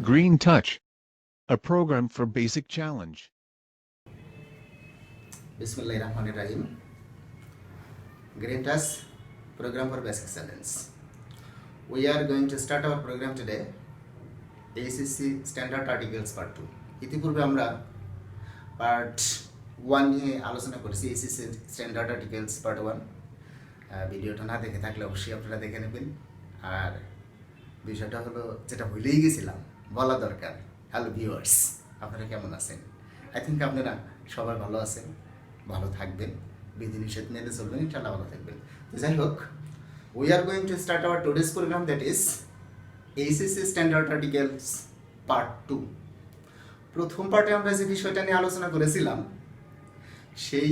Green Touch, a program for basic challenge. Bismillahirrahmanirrahim. Green Touch, program for basic challenge. We are going to start our program today. ACC Standard Articles Part 2. ইতিপূর্বে আমরা Part 1 নিয়ে আলোচনা করেছি, ACC Standard Articles Part 1. ভিডিওটা না দেখে থাকলে অবশ্যই আপনারা দেখে নেবেন। আর বিষয়টা হলো যেটা ভুলেই গেছিলাম বলা দরকার। হ্যালো ভিউয়ার্স, আপনারা কেমন আছেন? আই থিঙ্ক আপনারা সবাই ভালো আছেন, ভালো থাকবেন, বিধিনিষেধ মেনে চলবেন, ইনশাআল্লাহ ভালো থাকবেন। তো যাই হোক, we are going to start our today's program, that is ACC Standard Articles Part 2. প্রথম পার্টে আমরা যে বিষয়টা নিয়ে আলোচনা করেছিলাম সেই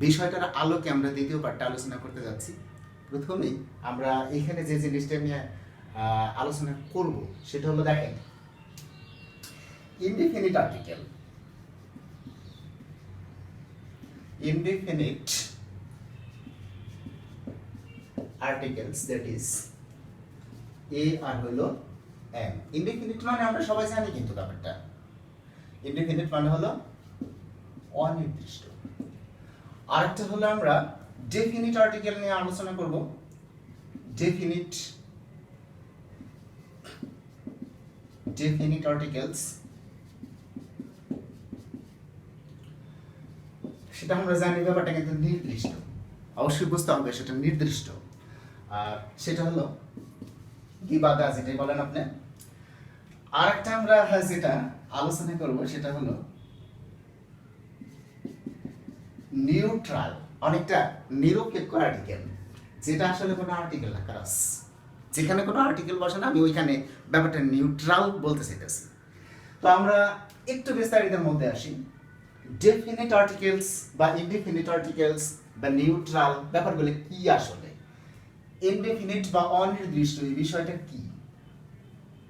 বিষয়টার আলোকে আমরা দ্বিতীয় পার্টটা আলোচনা করতে যাচ্ছি। প্রথমেই আমরা এখানে যে জিনিসটা নিয়ে আলোচনা করব সেটা হলো, দেখেন, indefinite article. Indefinite articles, that is a আর হলো n. Indefinite মানে আমরা সবাই জানি কিন্তু ব্যাপারটা। Indefinite মানে হলো অনির্দিষ্ট। আরেকটা হলো আমরা definite article নিয়ে আলোচনা করব। Definite articles, সেটা আমরা জানি ব্যাপারটা কিন্তু নির্দিষ্ট, অবশ্যই বুঝতে হবে সেটা নির্দিষ্ট। আর সেটা হলো কি বাদা, যেটাই বলেন আপনি। আর একটা আমরা যেটা আলোচনা করব সেটা হলো নিউট্রাল, অনেকটা নিরপেক্ষ আর্টিকেল, যেটা আসলে কোনো আর্টিকেল না, কারণ যেখানে কোনো আর্টিকেল বসে না, আমি ওইখানে ব্যাপারটা নিউট্রাল বলতে চাইতেছি। তো আমরা একটু বিস্তারিতের মধ্যে আসি। ডেফিনিট আর্টিকেলস বা ইনডেফিনিট আর্টিকেলস বা নিউট্রাল ব্যাপারগুলো কি আসলে, ইনডেফিনিট বা অনির্দিষ্ট এই বিষয়টা কি,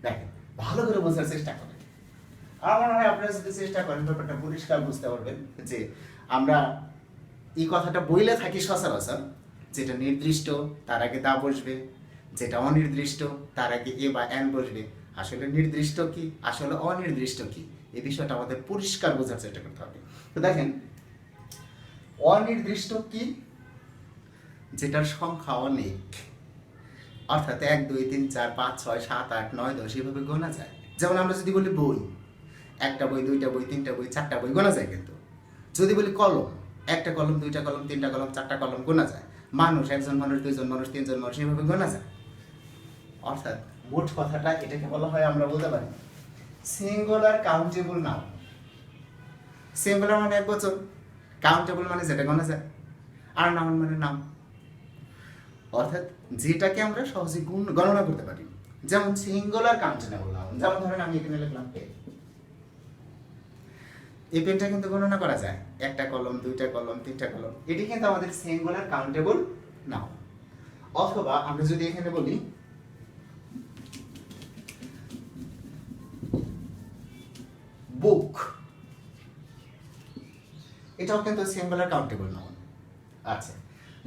দেখেন ভালো করে বোঝার চেষ্টা করেন। আমার মনে হয় আপনারা যদি চেষ্টা করেন ব্যাপারটা পরিষ্কার বুঝতে পারবেন যে আমরা এই কথাটা বইলে থাকি সচরাচর, যেটা নির্দিষ্ট তার আগে দা বসবে, যেটা অনির্দিষ্ট তার আগে এ বা এন বসবে। আসলে নির্দিষ্ট কি, আসলে অনির্দিষ্ট কি, এই বিষয়টা আমাদের পরিষ্কার বোঝার চেষ্টা করতে হবে। তো দেখেন, অনির্দিষ্ট কি, যেটার সংখ্যা অনেক, অর্থাৎ 1 2 3 4 5 6 7 8 9 10 এভাবে গোনা যায়। যেমন আমরা যদি বলি বই, একটা বই, দুইটা বই, তিনটা বই, চারটা বই গোনা যায়। কিন্তু যদি বলি কলম, একটা কলম, দুইটা কলম, তিনটা কলম, চারটা কলম গোনা যায়। মানুষ, একজন মানুষ, দুইজন মানুষ, তিনজন মানুষ, এভাবে গোনা যায়। অর্থাৎ মোট কথাটা এটাকে বলা হয়, আমরা বলতে পারি সিঙ্গুলার কাউন্টেবল নাউন। সিঙ্গুলার মানে এক বচন, কাউন্টেবল মানে যেটা গোনা যায়, আর নাউন মানে নাম, অর্থাৎ যেটাকে আমরা সহজে গণনা করতে পারি। যেমন সিঙ্গুলার কাউন্টেবল নাউন, যেমন ধরেন আমি এখানে লিখলাম পেন। এই পেনটা কিন্তু গণনা করা যায়, একটা কলম, দুইটা কলম, তিনটা কলম, এটি কিন্তু আমাদের সিঙ্গুলার কাউন্টেবল নাউন। অথবা আমরা যদি এখানে বলি বুক, এটাও কিন্তু সিঙ্গুলার কাউন্টেবল নাউন। আচ্ছা,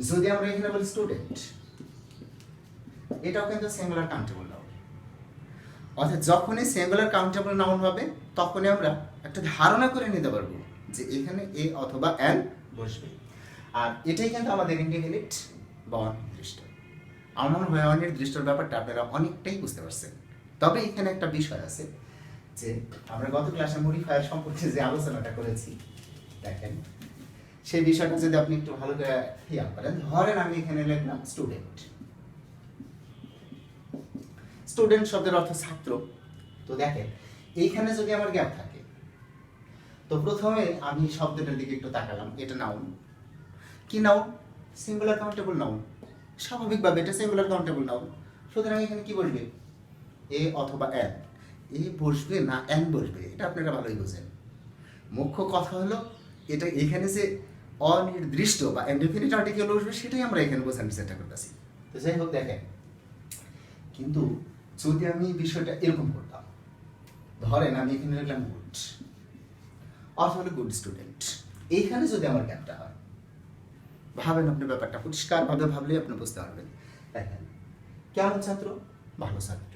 যদি আমরা এখানে বলি স্টুডেন্ট, এটাও কিন্তু সিঙ্গুলার কাউন্টেবল নাউন। অর্থাৎ যখনই সিঙ্গুলার কাউন্টেবল নাউন হবে তখনই আমরা একটা ধারণা করে নিতে পারবো যে এখানে এ অথবা এন বসবে। আর এটাই কিন্তু আমাদের ইনডেফিনিট বা অনির্দিষ্ট। আমার মনে হয় অনির্দিষ্টর ব্যাপারটা আপনারা অনেকটাই বুঝতে পারছেন। তবে এখানে একটা বিষয় আছে, যে আমরা গত ক্লাসে মডিফায়ার সম্পর্কে যে আলোচনাটা করেছি, দেখেন সেই বিষয়টা যদি আপনি একটু ভালো করে খেয়াল করেন। ধরেন আমি এখানে লিখলাম স্টুডেন্ট। স্টুডেন্ট শব্দের অর্থ ছাত্র। তো দেখেন এইখানে যদি আমার গ্যাপ থাকে, তো প্রথমে আমি শব্দটার দিকে একটু তাকালাম, এটা নাউন। কি নাউন? Singular countable noun. স্বাভাবিকভাবে এটা সিঙ্গুলার কাউন্টেবল নাউন। সুতরাং এখানে কি বসবে? এ অথবা এন। এ বসবে না এন বসবে, এটা আপনারা ভালোই বোঝেন। মুখ্য কথা হলো এটা এখানে যে অনির্দিষ্ট বা ইনডেফিনিট আর্টিকেল বসবে সেটাই আমরা এখানে বোঝানোর চেষ্টা করতেছি। তো যাই হোক, দেখেন, কিন্তু যদি আমি বিষয়টা এরকম করতাম, ধরেন আমি এখানে লিখলাম গুড, অর্থ হলো গুড স্টুডেন্ট, এইখানে যদি আমার গ্যাপটা হয়, ভাবেন আপনি ব্যাপারটা, পরিষ্কারভাবে ভাবলেই আপনি বুঝতে পারবেন। দেখেন, কেমন ছাত্র? ভালো ছাত্র।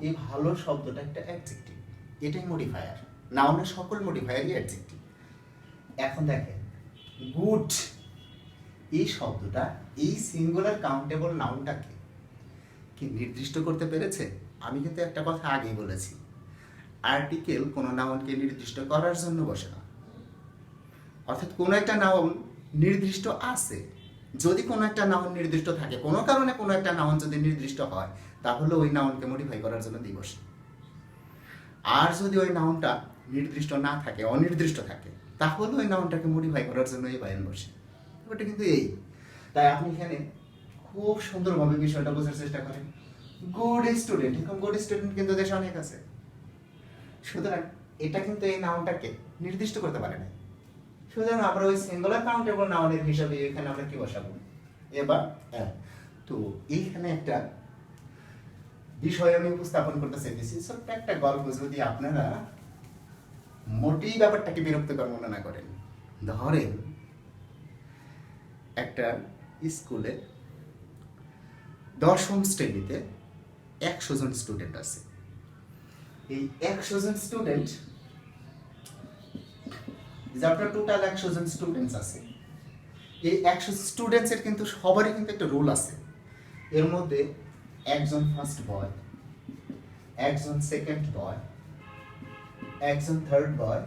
এই ভালো শব্দটা একটা অ্যাডজেক্টিভ, এটাই মডিফায়ার। নাউনের সকল মডিফায়ারই অ্যাডজেক্টিভ। এখন দেখেন, গুড এই শব্দটা এই সিঙ্গুলার কাউন্টেবল নাউনটাকে কি নির্দিষ্ট করতে পেরেছে? আমি কিন্তু একটা কথা আগেই বলেছি, আর্টিকেল কোনো নাউনকে নির্দিষ্ট করার জন্য বসে না। অর্থাৎ কোনো একটা নাউন নির্দিষ্ট আছে, যদি কোনো একটা নাউন নির্দিষ্ট থাকে, কোনো কারণে কোনো একটা নাউন যদি নির্দিষ্ট হয়, তাহলে ওই নাউনকে মডিফাই করার জন্য দিয়ে বসে। আর যদি ওই নাউনটা নির্দিষ্ট না থাকে, অনির্দিষ্ট থাকে, তাহলে ওই নাউনটাকে মডিফাই করার জন্য এই বায়ান বসে। ওটা কিন্তু এই। তাই আপনি এখানে খুব সুন্দরভাবে বিষয়টা বোঝার চেষ্টা করেন। গুড স্টুডেন্ট, এরকম গুড স্টুডেন্ট কিন্তু দেশে অনেক আছে। সুতরাং এটা কিন্তু এই নাউনটাকে নির্দিষ্ট করতে পারে না। সুতরাং আমরা ওই সিঙ্গুলার কাউন্টেবল নাউনের হিসাবে এখানে আমরা কি বসাবো? এবার তো এইখানে একটা বিষয় আমি উপস্থাপন করতে চাইতেছি, ছোট্ট একটা গল্প, যদি আপনারা মোটেই ব্যাপারটাকে বিরক্তিকর মনে না করেন। ধরেন একটা স্কুলে 10ম শ্রেণীতে 100 জন স্টুডেন্ট আছে। এই 100 জন স্টুডেন্ট, আপনার টোটাল 100 জন স্টুডেন্টস আছে। এই 100 স্টুডেন্টসের কিন্তু সবারই কিন্তু একটা রোল আছে। এর মধ্যে একজন ফার্স্ট বয়, একজন সেকেন্ড বয়, একজন থার্ড বয়,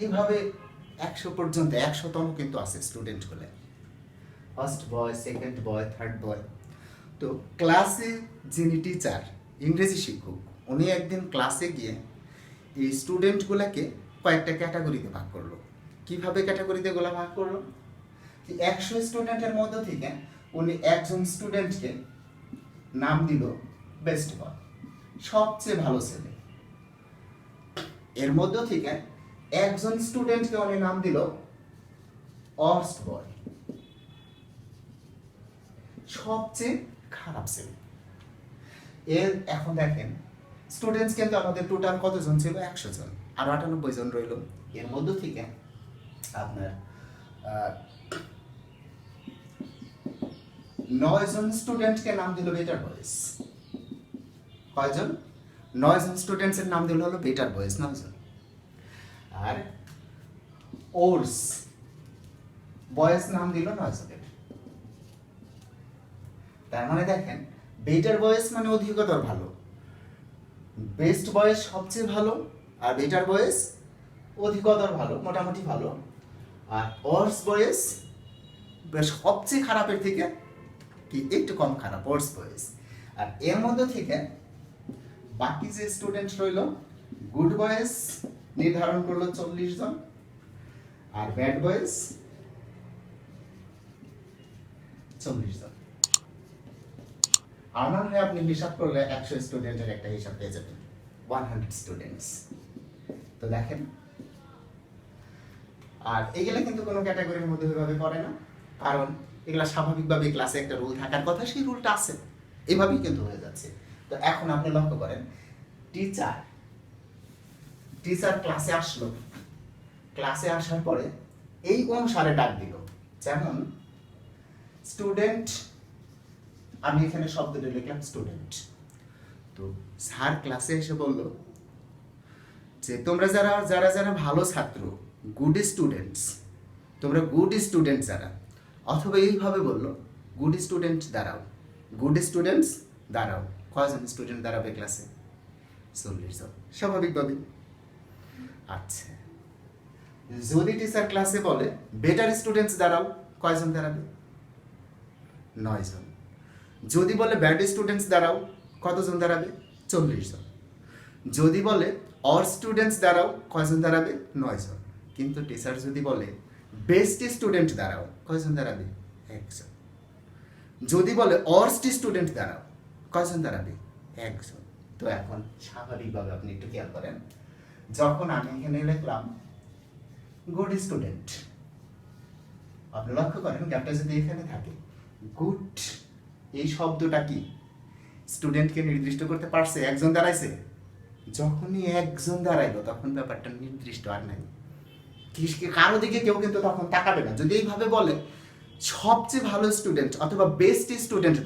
এইভাবে 100 পর্যন্ত 100তম কিন্তু আছে স্টুডেন্ট গুলো। First boy, second boy, third বয়। তো ক্লাসে যিনি টিচার, ইংরেজি শিক্ষক, উনি একদিন ক্লাসে গিয়ে এই স্টুডেন্টগুলোকে কয়েকটা ক্যাটাগরিতে ভাগ করলো। কিভাবে ক্যাটাগরিতে গুলো ভাগ করলো? 100 স্টুডেন্টের মধ্য থেকে উনি একজন স্টুডেন্টকে নাম দিল বেস্ট বয়, সবচেয়ে ভালো ছেলে। এর মধ্য থেকে একজন স্টুডেন্টকে উনি নাম দিল ওয়ার্স্ট বয়, সবচেয়ে খারাপ ছেলে। এর এখন দেখেন, স্টুডেন্টস কিন্তু আমাদের টোটাল কতজন ছিল? 100 জন, আর 98 জন রইল। এর মধ্য থেকে আপনার 9 জন স্টুডেন্টকে নাম দিল বেটার বয়েজ। কয়জন? 9 জন স্টুডেন্টসের নাম দিল হলো বেটার বয়েজ, 9 জন। আর ওর্স বয়েজ নাম দিল 9 জনের। তার মানে দেখেন, বেটার বয়েজ মানে অধিকতর ভালো, বেস্ট বয়েজ সবচেয়ে ভালো, আর বেটার বয়েজ অধিকতর ভালো, মোটামুটি ভালো, আর ওয়ার্স বয়েজ সবচেয়ে খারাপের থেকে কি একটু কম খারাপ, ওয়ার্স বয়েজ। আর এর মধ্যে থেকে বাকি যে স্টুডেন্ট রইল, গুড বয়েজ নির্ধারণ করলো 40 জন, আর ব্যাড বয়েজ 40 জন। আমার হয় আপনি হিসাব করলে 100 স্টুডেন্টের একটা হিসাব পেয়ে যাবেন, 100 স্টুডেন্টস। তো দেখেন, আর এগুলা কিন্তু কোনো ক্যাটাগরির মধ্যে ওইভাবে পড়ে না, কারণ এগুলা স্বাভাবিকভাবে ক্লাসে একটা রুল থাকার কথা, সেই রুলটা আছে, এইভাবেই কিন্তু হয়ে যাচ্ছে। তো এখন আপনি লক্ষ্য করেন, টিচার ক্লাসে আসলো, ক্লাসে আসার পরে এই অনুসারে ডাক দিল। যেমন স্টুডেন্ট, আমি এখানে শব্দটা লিখলাম স্টুডেন্ট। তো স্যার ক্লাসে এসে বলল যে তোমরা যারা যারা যারা ভালো ছাত্র, গুড স্টুডেন্টস, তোমরা গুড স্টুডেন্ট যারা, অথবা এইভাবে বললো গুড স্টুডেন্ট দাঁড়াও, গুড স্টুডেন্টস দাঁড়াও। কয়জন স্টুডেন্ট দাঁড়াবে ক্লাসে? 40 জন, স্বাভাবিকভাবে। আচ্ছা, যদি টিচার ক্লাসে বলে বেটার স্টুডেন্টস দাঁড়াও, কয়জন দাঁড়াবে? 9 জন। যদি বলে ব্যাড স্টুডেন্টস দাঁড়াও, কতজন দাঁড়াবে? 40 জন। যদি বলে অর স্টুডেন্টস দাঁড়াও, কয়জন দাঁড়াবে? 9 জন। কিন্তু টিচার যদি বলে বেস্ট স্টুডেন্ট দাঁড়াও, কয়জন দাঁড়াবে? 1 জন। যদি বলে অর্স্ট স্টুডেন্ট দাঁড়াও, কয়জন দাঁড়াবে? 1 জন। তো এখন স্বাভাবিকভাবে আপনি একটু খেয়াল করেন, যখন আমি এখানে লিখলাম গুড স্টুডেন্ট, আপনি লক্ষ্য করেন গ্যাপটা যদি এখানে থাকে, গুড এই শব্দটা কি স্টুডেন্টকে নির্দিষ্ট করতে পারছে? একজন দাঁড়াইছে। যখনই একজন দাঁড়াইলো তখন ব্যাপারটা নির্দিষ্ট আর নাই, কারো দিকে কেউ কিন্তু তখন তাকাবে না। যদি এইভাবে বলে সবচেয়ে ভালো স্টুডেন্ট অথবা বেস্ট স্টুডেন্ট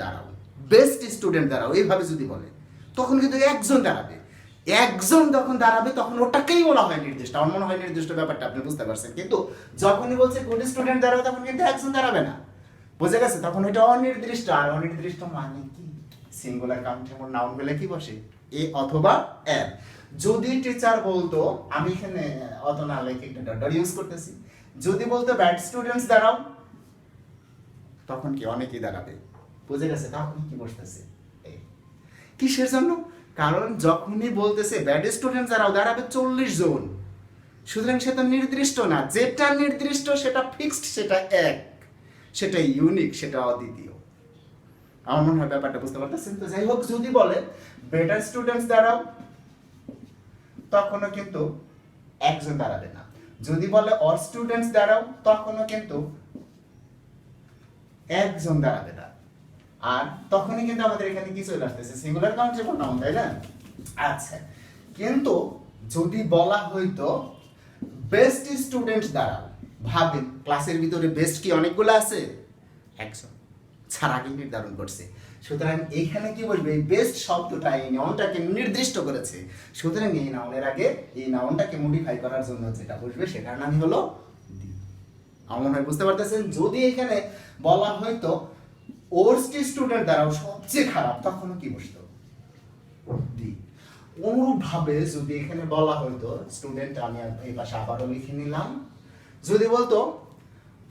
দাঁড়াও এইভাবে যদি বলে, তখন কিন্তু একজন দাঁড়াবে। একজন যখন দাঁড়াবে তখন ওটাকেই বলা হয় নির্দিষ্ট। আমার মনে হয় নির্দিষ্ট ব্যাপারটা আপনি বুঝতে পারছেন। কিন্তু যখনই বলছে গুড স্টুডেন্ট দাঁড়াও, তখন কিন্তু একজন দাঁড়াবে না, বুঝে গেছে? তখন এটা অনির্দিষ্ট। আর অনির্দিষ্ট মানে কি? সিঙ্গুলার কাউন্টেবল নাউন বলে কি বসে? এ অথবা এর। যদি টিচার বলতো, আমি এখানে অত না লেখে একটা ডট ইউজ করতেছি, যদি বলতো ব্যাড স্টুডেন্টস দাঁড়াও, তখন কি অনেকেই দাঁড়াবে, বুঝে গেছে? তখন কি বসতেছে কিসের জন্য? কারণ যখনই বলতেছে ব্যাড স্টুডেন্টস দাঁড়াবে 40 জন, সুতরাং সেটা নির্দিষ্ট না। যেটা নির্দিষ্ট সেটা ফিক্সড, সেটা এক, সেটা ইউনিক, সেটা অদ্বিতীয়। আমার মনে হয় ব্যাপারটা বুঝতে পারতেছেন। তো যাই হোক, যদি বলে বেটার স্টুডেন্টস দাঁড়াও, তখনও কিন্তু একজন দাঁড়াবে না। যদি বলে অল স্টুডেন্টস দাঁড়াও, তখনও কিন্তু একজন দাঁড়াবে না। আর তখনই কিন্তু আমাদের এখানে কি চলে আসতেছে? সিঙ্গুলার কাউন্টেবল নাউন, তাই না? আচ্ছা, কিন্তু যদি বলা হইতো বেস্ট স্টুডেন্ট দাঁড়াও, ভাবেন ক্লাসের ভিতরে বেস্ট কি অনেকগুলো আছে? একজন ছাড়া আগে নির্ধারণ করছে। সুতরাং এইখানে কি বলবে? এই বেস্ট শব্দটা এই নাউনটাকে নির্দিষ্ট করেছে। সুতরাং এই নাউনের আগে এই নাউনটাকে মডিফাই করার জন্য যেটা বসবে সেটার নামই হলো দি। আমার মনে হয় বুঝতে পারতেছেন। যদি এখানে বলা হয়তো ওয়ার্স্ট স্টুডেন্ট দ্বারাও সবচেয়ে খারাপ, তখনও কি বসতো? দি। অনুরূপ ভাবে যদি এখানে বলা হয়তো স্টুডেন্ট, আমি এই পাশে আবারও লিখে নিলাম, যদি বলতো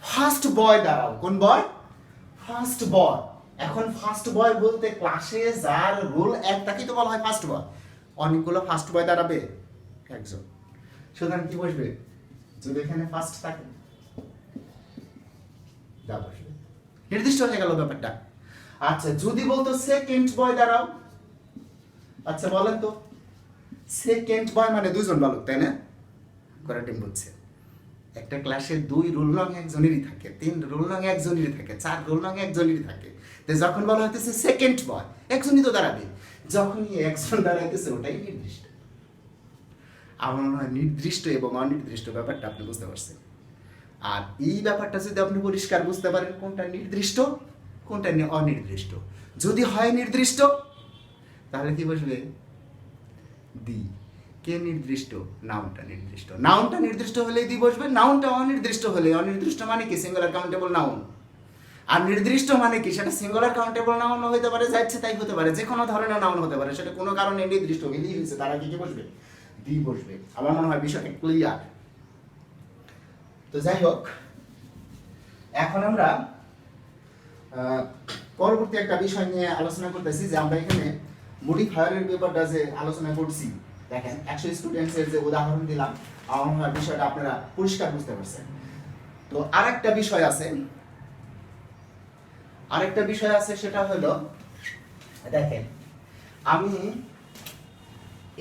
ফার্স্ট বয় দাঁড়াও, কোন বয়? First boy. এখন ফার্স্ট বয় বলতে ক্লাসে যার রোল এক, তাকেই তো বলা হয় ফার্স্ট বয়। অনেকগুলো ফার্স্ট বয় দাঁড়াবে, একজন। সুতরাং কি বসবে? যদি এখানে ফার্স্ট থাকে, দা বসবে, নির্দিষ্ট হয়ে গেল ব্যাপারটা। আচ্ছা, যদি বলতো সেকেন্ড বয় দাঁড়াও, আচ্ছা বলেন তো, সেকেন্ড বয় মানে দুজন বালক, তাই না? করাটিম বলছে একটা ক্লাসে 2 রোল নং একজনেরই থাকে, 3 রোল নং একজনেরই থাকে, 4 রোল নং একজনেরই থাকে। তো যখন বলা হইতেছে সেকেন্ড বয়, একজনই তো দাঁড়াবে। যখনই একজন দাঁড়াইতেছে, ওটাই নির্দিষ্ট। আমার মনে হয় নির্দিষ্ট এবং অনির্দিষ্ট ব্যাপারটা আপনি বুঝতে পারছেন। আর এই ব্যাপারটা যদি আপনি পরিষ্কার বুঝতে পারেন, কোনটা নির্দিষ্ট কোনটা অনির্দিষ্ট। যদি হয় নির্দিষ্ট, তাহলে কি বসবে? দি। কে নির্দিষ্ট? নাউনটা নির্দিষ্ট। নাউনটা নির্দিষ্ট হলেই দি বসবে। নাউনটা অনির্দিষ্ট হলে, অনির্দিষ্ট মানে কি? Singular countable noun. আর নির্দিষ্ট মানে কি? সেটা সিঙ্গুলার কাউন্টেবল নাউন হতে পারে, যাচ্ছে তাই হতে পারে, যে কোনো ধরনের নাউন হতে পারে, সেটা কোনো কারণে নির্দিষ্ট হলেই হয়েছে, তারা কি বসবে? দি বসবে। আমার মনে হয় বিষয়টা ক্লিয়ার। তো যাই হোক, এখন আমরা পরবর্তী একটা বিষয় নিয়ে আলোচনা করতেছি, যে আমরা এখানে মডিফায়ারের ব্যাপারটা যে আলোচনা করছি, দেখেন 100 স্টুডেন্টসের যে উদাহরণ দিলাম, আমার মনে হয় বিষয়টা আপনারা পরিষ্কার বুঝতে পারছেন। তো আরেকটা বিষয় আছে, সেটা হলো, দেখেন আমি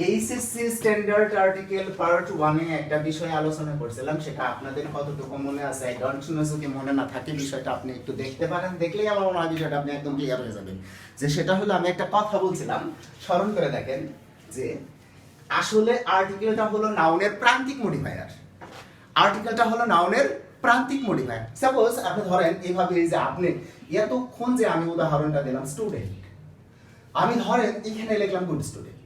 এইচএসসি স্ট্যান্ডার্ড আর্টিকেল পার্ট 1 এ একটা বিষয় আলোচনা করছিলাম, সেটা আপনাদের কতটুকু মনে আছে? আই ডোন্ট নো, যদি মনে না থাকে বিষয়টা আপনি একটু দেখতে পারেন, দেখলেই আমার মনে হয় বিষয়টা আপনি একদম ক্লিয়ার হয়ে যাবেন। যে সেটা হলো, আমি একটা কথা বলছিলাম, স্মরণ করে দেখেন, যে আসলে আর্টিকেলটা হলো নাউনের প্রান্তিক মডিফায়ার। আর্টিকেলটা হলো নাউনের প্রান্তিক মডিফায়ার। সাপোজ আপনি ধরেন এইভাবে, যে আপনি এতক্ষণ যে আমি উদাহরণটা দিলাম স্টুডেন্ট, আমি ধরেন এখানে লিখলাম গুড স্টুডেন্ট।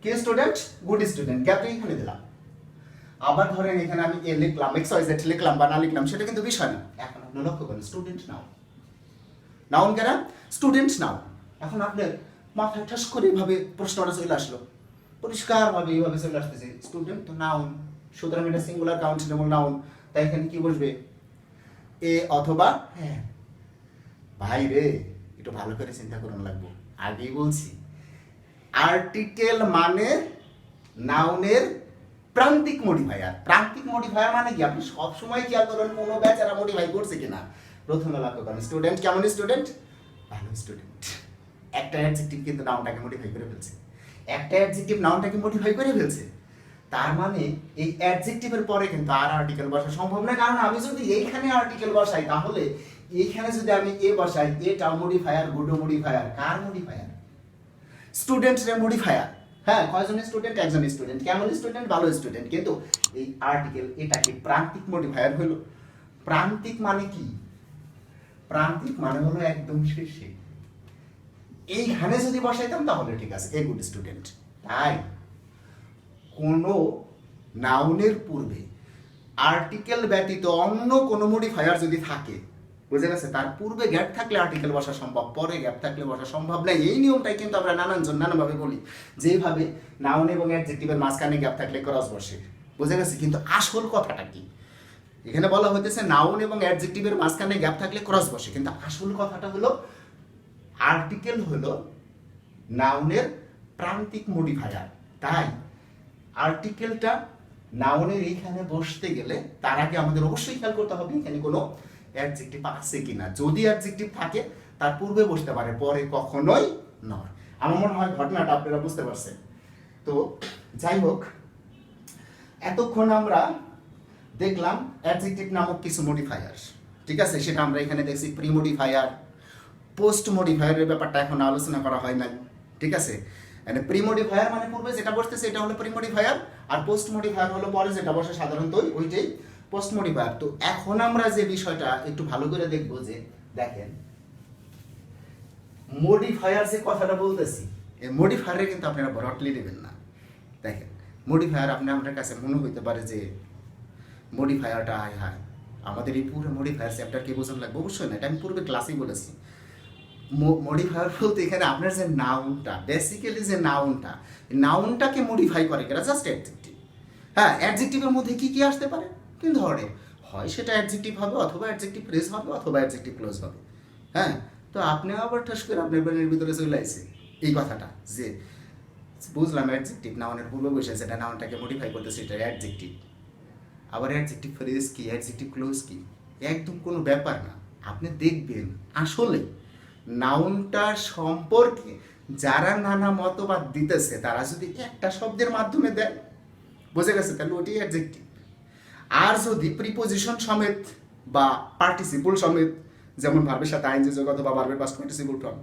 কে স্টুডেন্ট? গুড স্টুডেন্ট, গ্যাপটা এখানে দিলাম। আবার ধরেন এখানে আমি এ লিখলাম, XYZ লিখলাম বা না লিখলাম, সেটা কিন্তু বিষয় না। এখন আপনি লক্ষ্য করেন, স্টুডেন্ট নাউন, নাউন কেন? Student noun. এখন আপনার মাথায় ঠাস করে এইভাবে প্রশ্নটা চলে আসলো, পরিষ্কারভাবে এইভাবে চলে আসতেছে, স্টুডেন্ট তো নাউন, সুতরাং এটা সিঙ্গুলার কাউন্টেবল নাউন, তাই এখানে কি বসবে? এ অথবা হ্যাঁ। ভাই রে, একটু ভালো করে চিন্তা করুন লাগবো, আগেই বলছি, আর্টিকেল মানে নাউনের প্রান্তিক মডিফায়ার। প্রান্তিক মডিফায়ার মানে কি? আপনি সব সময় খেয়াল করুন কোনো বেচারা মডিফাই করছে কিনা। প্রথমে লক্ষ্য করেন, স্টুডেন্ট কেমন স্টুডেন্ট? ভালো স্টুডেন্ট। একটা অ্যাডজেক্টিভ কিন্তু নাউনটাকে মডিফাই করে ফেলছে, একটা অ্যাডজেক্টিভ নাউনটাকে মডিফাই করে ফেলছে। তার মানে এই অ্যাডজেক্টিভের পরে কিন্তু আর আর্টিকেল বসা সম্ভব না। কারণ আমি যদি এইখানে আর্টিকেল বসাই, তাহলে এইখানে যদি আমি এ বসাই, এটা মডিফায়ার, গুড মডিফায়ার, কার মডিফায়ার? স্টুডেন্টের মডিফায়ার। হ্যাঁ, কয়জন স্টুডেন্ট? একজন স্টুডেন্ট। কেমন স্টুডেন্ট? ভালো স্টুডেন্ট। কিন্তু এই আর্টিকেল এটা কি প্রান্তিক মডিফায়ার হলো? প্রান্তিক মানে কি? প্রান্তিক মানে হলো একদম শেষে। এইখানে যদি বসাইতাম তাহলে ঠিক আছে, এ গুড স্টুডেন্ট। তাই কোনো নাউনের পূর্বে আর্টিকেল ব্যতীত অন্য কোনো মডিফায়ার যদি থাকে, বুঝে গেছে, তার পূর্বে গ্যাপ থাকলে আর্টিকেল বসা সম্ভব, পরে গ্যাপ থাকলে বসা সম্ভব না। এই নিয়মটাই কিন্তু আমরা নানাভাবে বলি, যেভাবে নাউন এবং অ্যাডজেক্টিভের মাঝখানে গ্যাপ থাকলে ক্রস বসে, বুঝে গেছে। কিন্তু আসল কথাটা কি? এখানে বলা হইতেছে নাউন এবং অ্যাডজেক্টিভের মাঝখানে গ্যাপ থাকলে ক্রস বসে, কিন্তু আসল কথাটা হলো আর্টিকেল হলো নাউনের প্রান্তিক মডিফায়ার। তাই আর্টিকেলটা নাউনের এইখানে বসতে গেলে তার আগে আমাদের অবশ্যই খেয়াল করতে হবে এখানে কোনো অ্যাডজেক্টিভ আছে কিনা। যদি অ্যাডজেক্টিভ থাকে তার পূর্বে বসতে পারে, পরে কখনোই নয়। আমার মনে হয় ঘটনাটা আপনারা বুঝতে পারছেন। তো যাই হোক, এতক্ষণ আমরা দেখলাম অ্যাডজেক্টিভ নামক কিছু মডিফায়ার, ঠিক আছে। সেটা আমরা এখানে দেখছি প্রি মডিফায়ার, পোস্ট মডিফায়ারের ব্যাপারটা এখন আলোচনা করা হয় না, ঠিক আছে। প্রি মডিফায়ার মানে পূর্বে যেটা বসতেছে এটা হলো প্রি মডিফায়ার, আর পোস্ট মডিফায়ার হলো পরে যেটা বসে সাধারণত ওইটাই পোস্ট মডিফায়ার। তো এখন আমরা যে বিষয়টা একটু ভালো করে দেখবো, যে দেখেন মডিফায়ার যে কথাটা বলতেছি, এই মডিফায়ারে কিন্তু আপনারা ব্রডলি নেবেন না। দেখেন মডিফায়ার আপনার কাছে মনে হইতে পারে যে মডিফায়ারটা হায় আমাদের এই পুরো মডিফায়ার চ্যাপ্টার কি বোঝানো লাগবে, অবশ্যই না, এটা আমি পূর্বে ক্লাসেই বলেছি। মডিফায়ার বলতে এখানে আপনার যে নাউনটা, বেসিক্যালি যে নাউনটাকে মডিফাই করে কেনা, জাস্ট অ্যাডজেক্টিভ। হ্যাঁ, অ্যাডজেক্টিভের মধ্যে কি কি আসতে পারে? তিন ধরনের, হয় সেটা অ্যাডজেক্টিভ হবে, অথবা অ্যাডজেক্টিভ ফ্রেজ হবে, অথবা অ্যাডজেক্টিভ ক্লোজ হবে। হ্যাঁ, তো আপনি আবার ঠাস করে আপনার ব্রেনের ভিতরে চলে আসছে এই কথাটা, যে বুঝলাম অ্যাডজেক্টিভ নাউনের পূর্বে বসে সেটা নাউনটাকে মডিফাই করতেছে, এটা অ্যাডজেক্টিভ। আবার অ্যাডজেক্টিভ ফ্রেজ কি, অ্যাডজেক্টিভ ক্লোজ কি, একদম কোনো ব্যাপার না। আপনি দেখবেন আসলে নাউনটার সম্পর্কে যারা নানা মতবাদ দিতেছে তারা যদি একটা শব্দের মাধ্যমে দেয়, বুঝে গেছে, তাহলে ওটি অ্যাডজেক্টিভ। আর যদি প্রিপোজিশন সমেত বা পার্টিসিপল সমেত, যেমন ভার্বের সাথে আইএনজি যোগ অথবা ভার্বের পাস্ট পার্টিসিপল ফর্ম,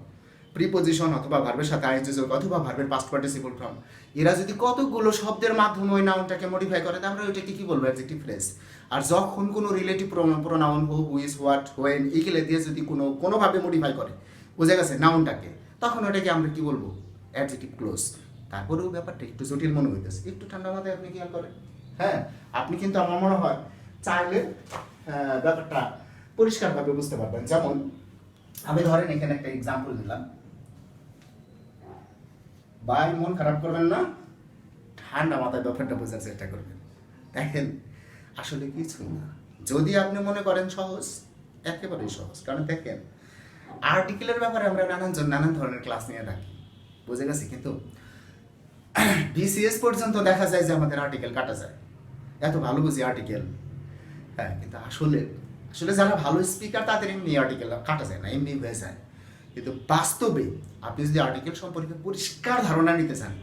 প্রিপোজিশন অথবা ভার্বের সাথে আইএনজি যোগ অথবা ভার্বের পাস্ট পার্টিসিপল ফর্ম, এরা যদি কতগুলো শব্দের মাধ্যমে ওই নাউনটাকে মডিফাই করে, তাহলে ওইটাকে কি বলবো? Adjective phrase. আর যখন কোনো relative pronoun who, whose, what, when এইগুলো দিয়ে যদি কোনোভাবে মডিফাই করে, বুঝে গেছে, নাউনটাকে, তখন ওটাকে আমরা কি বলবো? Adjective clause. তারপরেও ব্যাপারটা একটু জটিল মনে হইতেছে, একটু ঠান্ডা মাথায় আপনি খেয়াল করেন। হ্যাঁ, আপনি কিন্তু আমার মনে হয় চাইলে ব্যাপারটা পরিষ্কারভাবে বুঝতে পারবেন। যেমন আমি ধরেন এখানে একটা এক্সাম্পল দিলাম, ভাই মন খারাপ করবেন না, ঠান্ডা মাথায় ব্যাপারটা বোঝার চেষ্টা করবেন। দেখেন আসলে কিছুই না, যদি আপনি মনে করেন সহজ, একেবারেই সহজ। কারণ দেখেন আর্টিকেলের ব্যাপারে আমরা নানান ধরনের ক্লাস নিয়ে থাকি, বুঝে গেছি। কিন্তু বিসিএস পর্যন্ত দেখা যায় যে আমাদের আর্টিকেল কাটা যায়, এত ভালো বুঝি আর্টিকেল। হ্যাঁ, কিন্তু আসলে যারা ভালো স্পিকার তাদের এমনি আর্টিকেল কাটা যায় না, এমনি হয়ে যায়। কিন্তু বাস্তবে আপনি যদি আর্টিকেল সম্পর্কে পরিষ্কার ধারণা নিতে চান,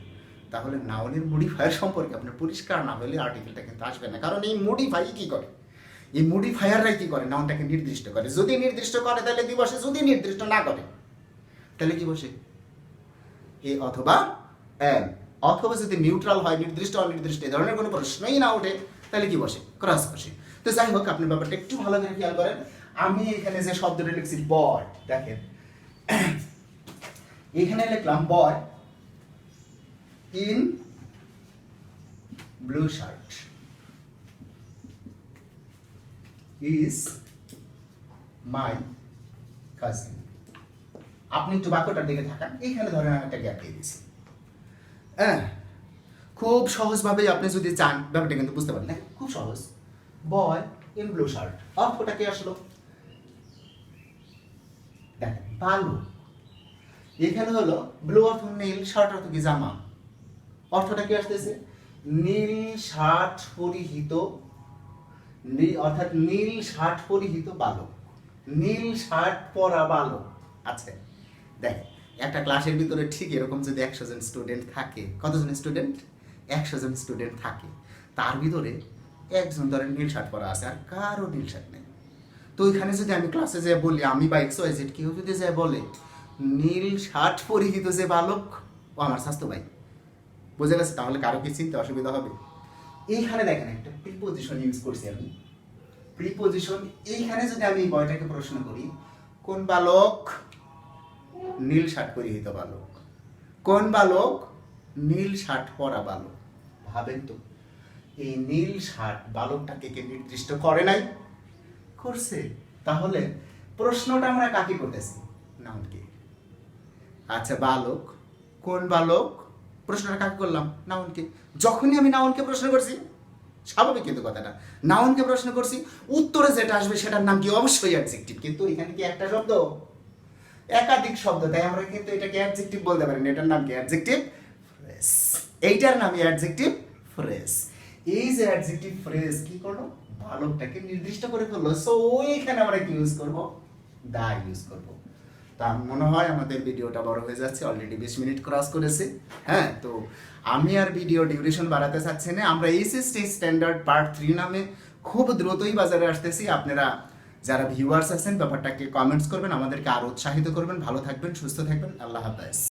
তাহলে নাউনের মডিফায়ার সম্পর্কে আপনার পরিষ্কার না হলে আর্টিকেলটা কিন্তু আসবে না। কারণ এই মডিফাই কি করে, এই মডিফায়াররাই কি করে? নাউনটাকে নির্দিষ্ট করে। যদি নির্দিষ্ট করে তাহলে কি বসে, যদি নির্দিষ্ট না করে তাহলে কি বসে? এ অথবা এন। অথবা যদি নিউট্রাল হয়, নির্দিষ্ট অনির্দিষ্ট এই ধরনের কোনো প্রশ্নই না ওঠে, তাহলে কি বসে? ক্রস বসে। তো যাই হোক, আপনি ব্যাপারটা একটু ভালো করে খেয়াল করেন। আমি এখানে যে শব্দটা লিখছি বয়, দেখেন এখানে লিখলাম boy in blue shirt is my cousin. আপনি একটু বাক্যটার দিকে থাকান, এইখানে ধরেন আমি একটা গ্যাপ দিয়ে দিয়েছি। হ্যাঁ, খুব সহজভাবেই আপনি যদি চান ব্যাপারটা কিন্তু বুঝতে পারেন। খুব সহজ, বয় ইন ব্লু শার্ট, অর্থটা কি আসলো? দেখেন ভালো, এখানে হলো ব্লু অর্থ নীল, শার্ট অর্থ কি জামা, অর্থটা কি আসতেছে? নীল শার্ট পরিহিত, অর্থাৎ নীল শার্ট পরিহিত বালক, নীল শার্ট পরা বালক। আচ্ছা দেখ, একটা ক্লাসের ভিতরে ঠিক এরকম যদি 100 জন স্টুডেন্ট থাকে, কতজন স্টুডেন্ট? 100 জন স্টুডেন্ট থাকে, তার ভিতরে একজন ধরেন নীল শার্ট পরা আছে আর কারো নীল শার্ট নেই। তো ওইখানে যদি আমি ক্লাসে যাই বলি আমি বা XYZ, কেউ যদি যায় বলে নীল শার্ট পরিহিত যে বালক, ও আমার স্বাস্থ্য ভাই, বুঝে গেছে? তাহলে কারো কি চিনতে অসুবিধা হবে? এইখানে দেখেন একটা প্রিপোজিশন ইউজ করছি আমি। প্রিপোজিশন এইখানে যদি আমি বয়টাকে প্রশ্ন করি, কোন বালক নীল শার্ট পরিহিত বালক, কোন বালক নীল শার্ট পরা বালক। ভাবেন তো, এই নীল শার্ট বালকটাকে কে নির্দিষ্ট করে নাই? করছে। তাহলে প্রশ্নটা আমরা কাকে করতেছি? নাউনকে। আচ্ছা, বালক, কোন বালক, প্রশ্নটা কাকে করলাম? নাউনকে। যখনই আমি নাউনকে প্রশ্ন করছি, স্বাভাবিক কিন্তু কথাটা, নাউনকে প্রশ্ন করছি, উত্তরে যেটা আসবে সেটার নাম কি? অবশ্যই অ্যাডজেক্টিভ। কিন্তু এখানে কি একটা শব্দ? একাধিক শব্দ, তাই আমরা কিন্তু এটাকে অ্যাডজেক্টিভ বলতে পারি না। এটার নাম কি? Adjective phrase. এইটার নামই অ্যাডজেক্টিভ ফ্রেজ। এই যে অ্যাডজেক্টিভ ফ্রেজ কি করলো? বালকটাকে নির্দিষ্ট করে ফেললো। সো ওইখানে আমরা কি ইউজ করব? দা ইউজ করব। তা মনে হয় আমাদের ভিডিওটা বড় হয়ে যাচ্ছে, অলরেডি 20 মিনিট ক্রস করেছে। হ্যাঁ, তো আমি আর ভিডিও ডিউরেশন বাড়াতে চাচ্ছি না। আমরা এইচএসসি স্ট্যান্ডার্ড পার্ট 3 নামে খুব দ্রুতই বাজারে আসতেছি। আপনারা যারা ভিউয়ার্স আছেন ব্যাপারটাকে কমেন্টস করবেন, আমাদেরকে আরো উৎসাহিত করবেন। ভালো থাকবেন, সুস্থ থাকবেন। আল্লাহ হাফেজ।